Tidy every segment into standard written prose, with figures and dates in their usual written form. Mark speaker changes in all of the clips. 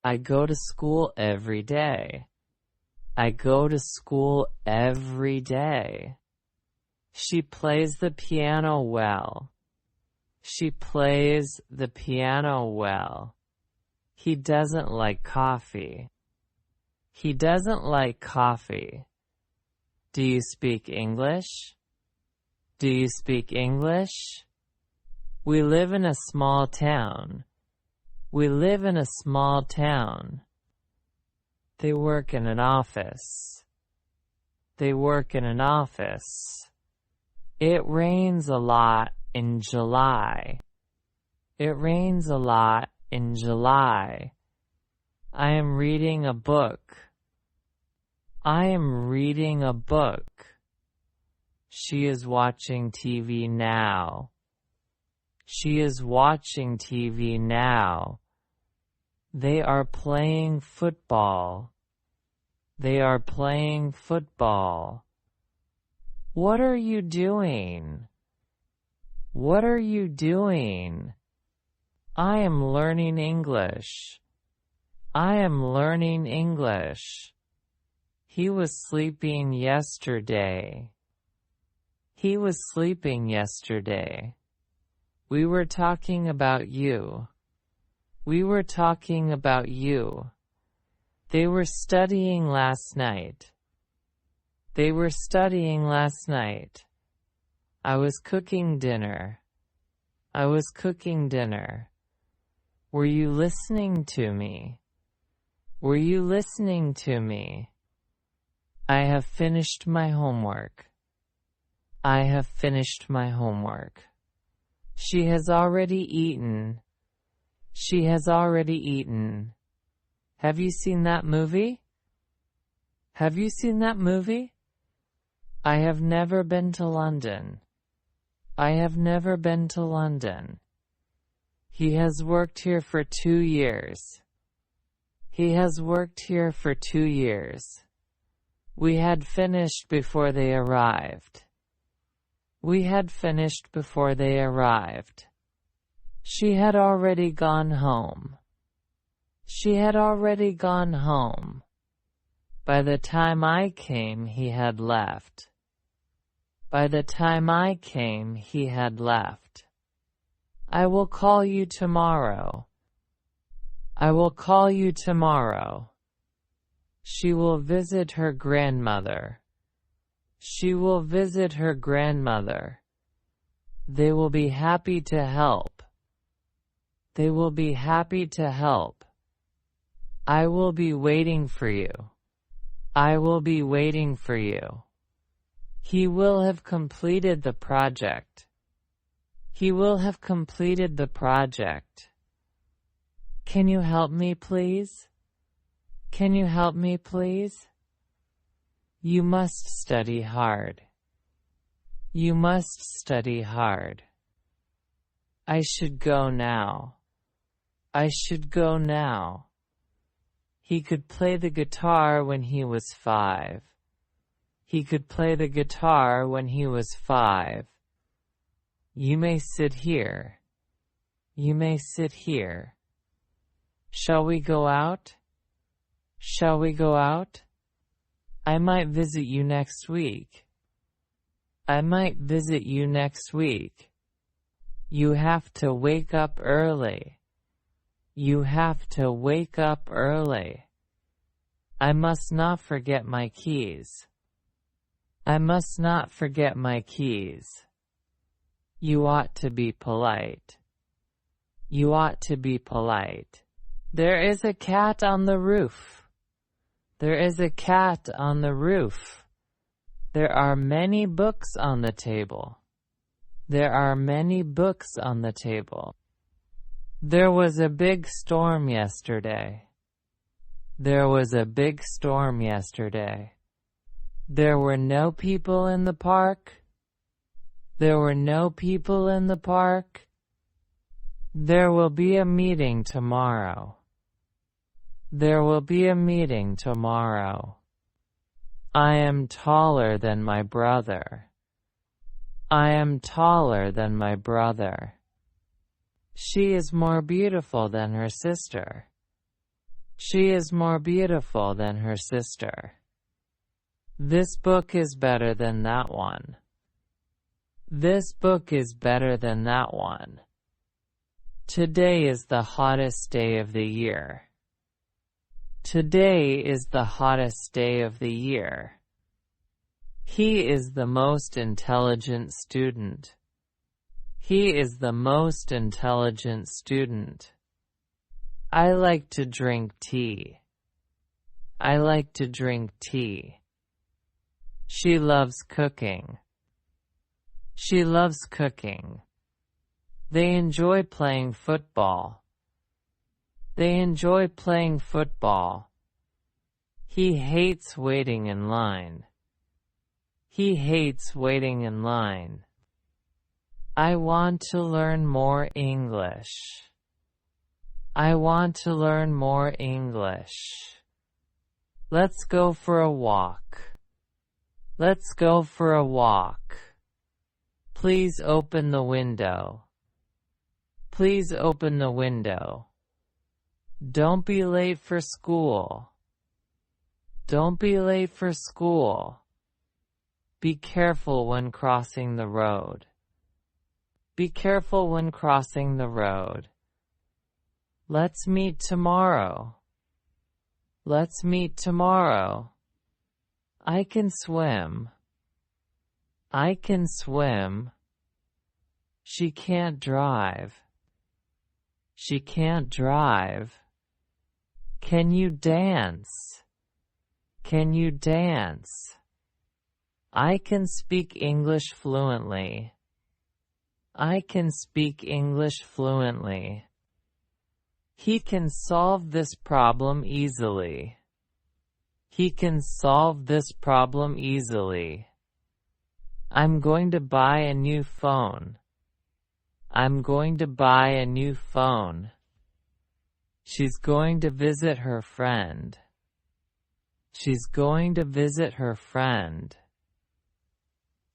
Speaker 1: I go to school every day. I go to school every day. She plays the piano well. She plays the piano well. He doesn't like coffee. He doesn't like coffee. Do you speak English? Do you speak English? We live in a small town. We live in a small town. They work in an office. They work in an office. It rains a lot in July. It rains a lot in July. I am reading a book. I am reading a book. She is watching TV now. She is watching TV now. They are playing football. They are playing football. What are you doing? What are you doing? I am learning English. I am learning English. He was sleeping yesterday. He was sleeping yesterday. We were talking about you. We were talking about you. They were studying last night. They were studying last night. I was cooking dinner. I was cooking dinner. Were you listening to me? Were you listening to me? I have finished my homework. I have finished my homework. She has already eaten. She has already eaten. Have you seen that movie? Have you seen that movie? I have never been to London. I have never been to London. He has worked here for 2 years. He has worked here for 2 years. We had finished before they arrived. We had finished before they arrived. She had already gone home. She had already gone home. By the time I came, he had left. By the time I came, he had left. I will call you tomorrow. I will call you tomorrow. She will visit her grandmother. She will visit her grandmother. They will be happy to help. They will be happy to help. I will be waiting for you. I will be waiting for you. He will have completed the project. He will have completed the project. Can you help me, please? Can you help me, please? You must study hard. You must study hard. I should go now. I should go now. He could play the guitar when he was 5. He could play the guitar when he was 5. You may sit here. You may sit here. Shall we go out? Shall we go out? I might visit you next week. I might visit you next week. You have to wake up early. You have to wake up early. I must not forget my keys. I must not forget my keys. You ought to be polite. You ought to be polite. There is a cat on the roof. There is a cat on the roof. There are many books on the table. There are many books on the table. There was a big storm yesterday. There was a big storm yesterday. There were no people in the park. There were no people in the park. There will be a meeting tomorrow. There will be a meeting tomorrow. I am taller than my brother. I am taller than my brother. She is more beautiful than her sister. She is more beautiful than her sister. This book is better than that one. This book is better than that one. Today is the hottest day of the year. Today is the hottest day of the year. He is the most intelligent student. He is the most intelligent student. I like to drink tea. I like to drink tea. She loves cooking. She loves cooking. They enjoy playing football. They enjoy playing football. He hates waiting in line. He hates waiting in line. I want to learn more English. I want to learn more English. Let's go for a walk. Let's go for a walk. Please open the window. Please open the window. Don't be late for school. Don't be late for school. Be careful when crossing the road. Be careful when crossing the road. Let's meet tomorrow. Let's meet tomorrow. I can swim. I can swim. She can't drive. She can't drive. Can you dance? Can you dance? I can speak English fluently. I can speak English fluently. He can solve this problem easily. He can solve this problem easily. I'm going to buy a new phone. I'm going to buy a new phone. She's going to visit her friend. She's going to visit her friend.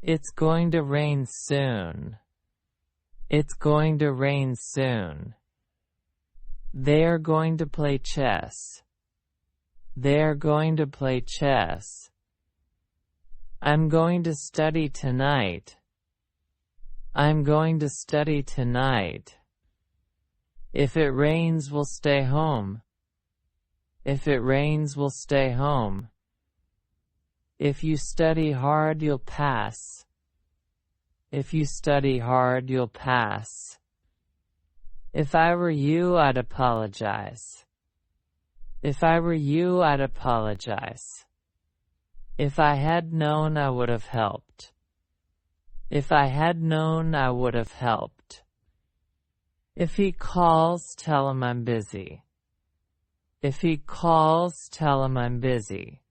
Speaker 1: It's going to rain soon. It's going to rain soon. They are going to play chess. They are going to play chess. I'm going to study tonight. I'm going to study tonight. If it rains, we'll stay home. If it rains, we'll stay home. If you study hard, you'll pass. If you study hard, you'll pass. If I were you, I'd apologize. If I were you, I'd apologize. If I had known, I would have helped. If I had known, I would have helped. If he calls, tell him I'm busy. If he calls, tell him I'm busy.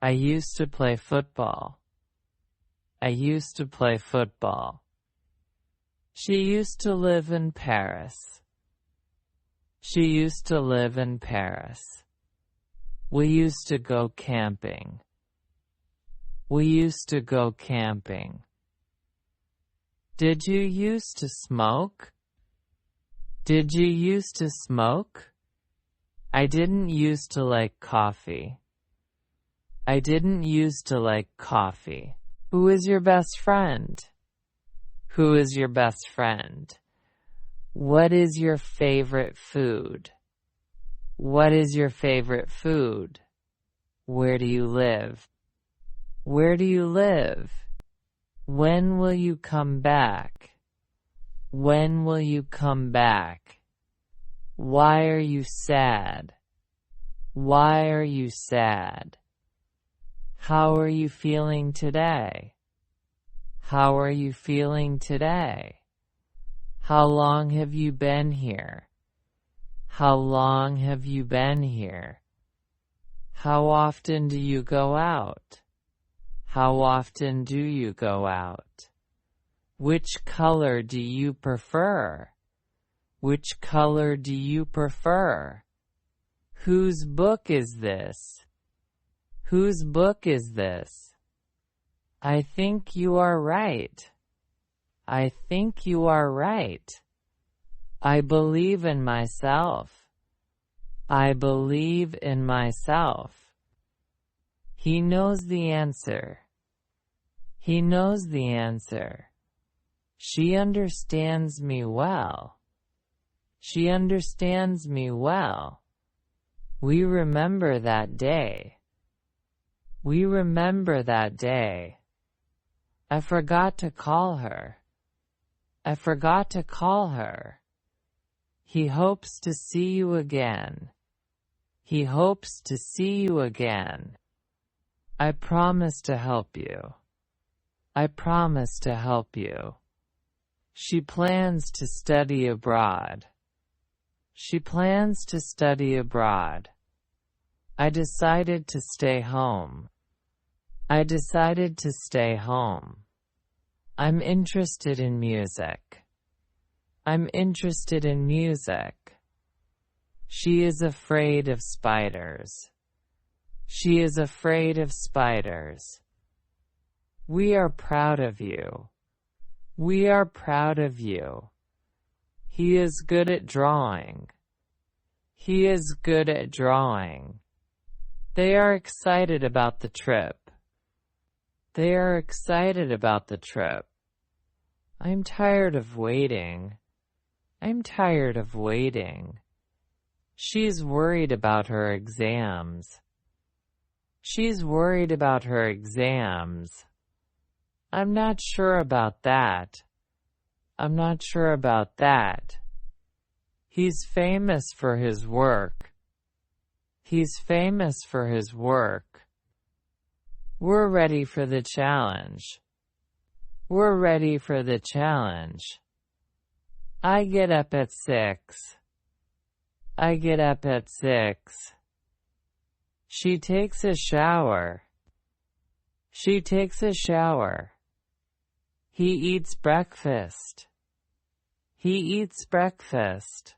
Speaker 1: I used to play football. I used to play football. She used to live in Paris. She used to live in Paris. We used to go camping. We used to go camping. Did you used to smoke? Did you used to smoke? I didn't used to like coffee. I didn't used to like coffee. Who is your best friend? Who is your best friend? What is your favorite food? What is your favorite food? Where do you live? Where do you live? When will you come back? When will you come back? Why are you sad? Why are you sad? How are you feeling today? How are you feeling today? How long have you been here? How long have you been here? How often do you go out? How often do you go out? Which color do you prefer? Which color do you prefer? Whose book is this? Whose book is this? I think you are right. I think you are right. I believe in myself. I believe in myself. He knows the answer. He knows the answer. She understands me well. She understands me well. We remember that day. We remember that day. I forgot to call her. I forgot to call her. He hopes to see you again. He hopes to see you again. I promise to help you. I promise to help you. She plans to study abroad. She plans to study abroad. I decided to stay home. I decided to stay home. I'm interested in music. I'm interested in music. She is afraid of spiders. She is afraid of spiders. We are proud of you. We are proud of you. He is good at drawing. He is good at drawing. They are excited about the trip. They are excited about the trip. I'm tired of waiting. I'm tired of waiting. She's worried about her exams. She's worried about her exams. I'm not sure about that. I'm not sure about that. He's famous for his work. He's famous for his work. We're ready for the challenge. We're ready for the challenge. I get up at 6. I get up at 6. She takes a shower. She takes a shower. He eats breakfast. He eats breakfast.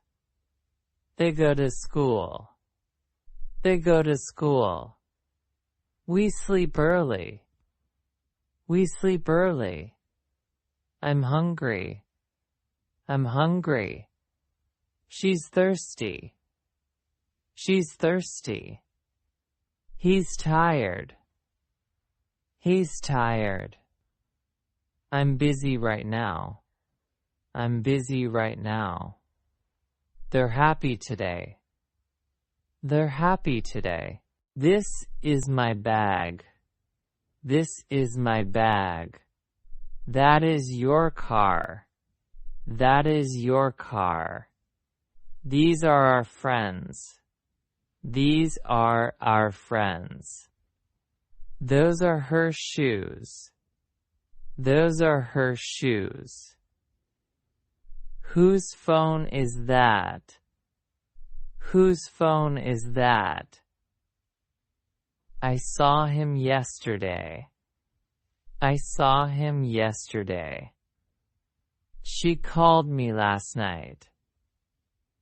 Speaker 1: They go to school. They go to school. We sleep early. We sleep early. I'm hungry. I'm hungry. She's thirsty. She's thirsty. He's tired. He's tired. I'm busy right now. I'm busy right now. They're happy today. They're happy today. This is my bag. This is my bag. That is your car. That is your car. These are our friends. These are our friends. Those are her shoes. Those are her shoes. Whose phone is that? Whose phone is that? I saw him yesterday. I saw him yesterday. She called me last night.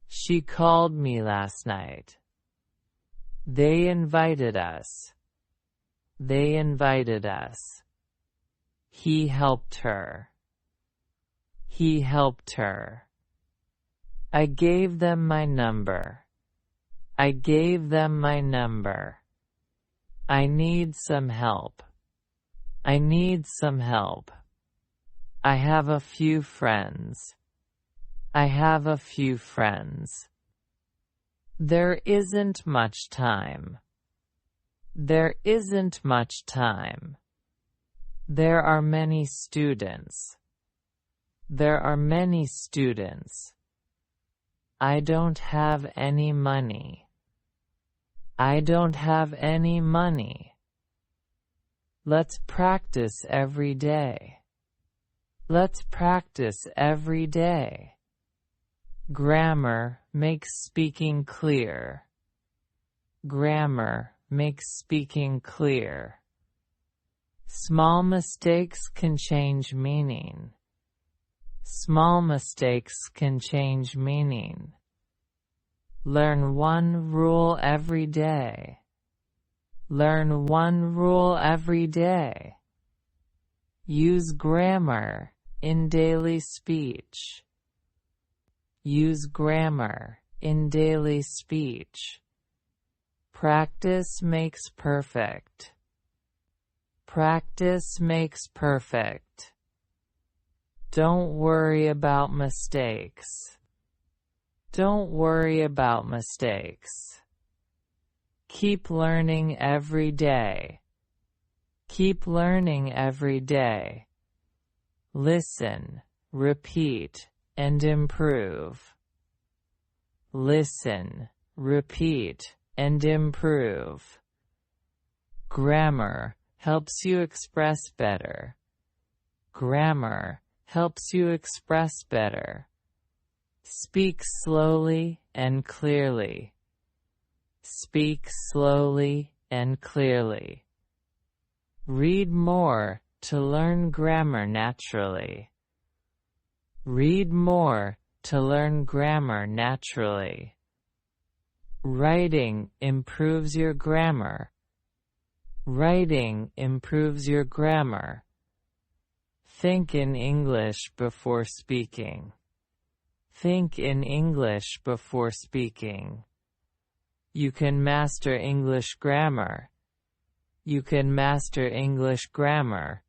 Speaker 1: She called me last night. They invited us. They invited us. He helped her. He helped her. I gave them my number. I gave them my number. I need some help. I need some help. I have a few friends. I have a few friends. There isn't much time. There isn't much time. There are many students. There are many students. I don't have any money. I don't have any money. Let's practice every day. Let's practice every day. Grammar makes speaking clear. Grammar makes speaking clear. Small mistakes can change meaning. Small mistakes can change meaning. Learn one rule every day. Learn one rule every day. Use grammar in daily speech. Use grammar in daily speech. Practice makes perfect. Practice makes perfect. Don't worry about mistakes. Don't worry about mistakes. Keep learning every day. Keep learning every day. Listen, repeat, and improve. Listen, repeat, and improve. Grammar helps you express better. Grammar helps you express better. Speak slowly and clearly. Speak slowly and clearly. Read more to learn grammar naturally. Read more to learn grammar naturally. Writing improves your grammar. Writing improves your grammar. Think in English before speaking. Think in English before speaking. You can master English grammar. You can master English grammar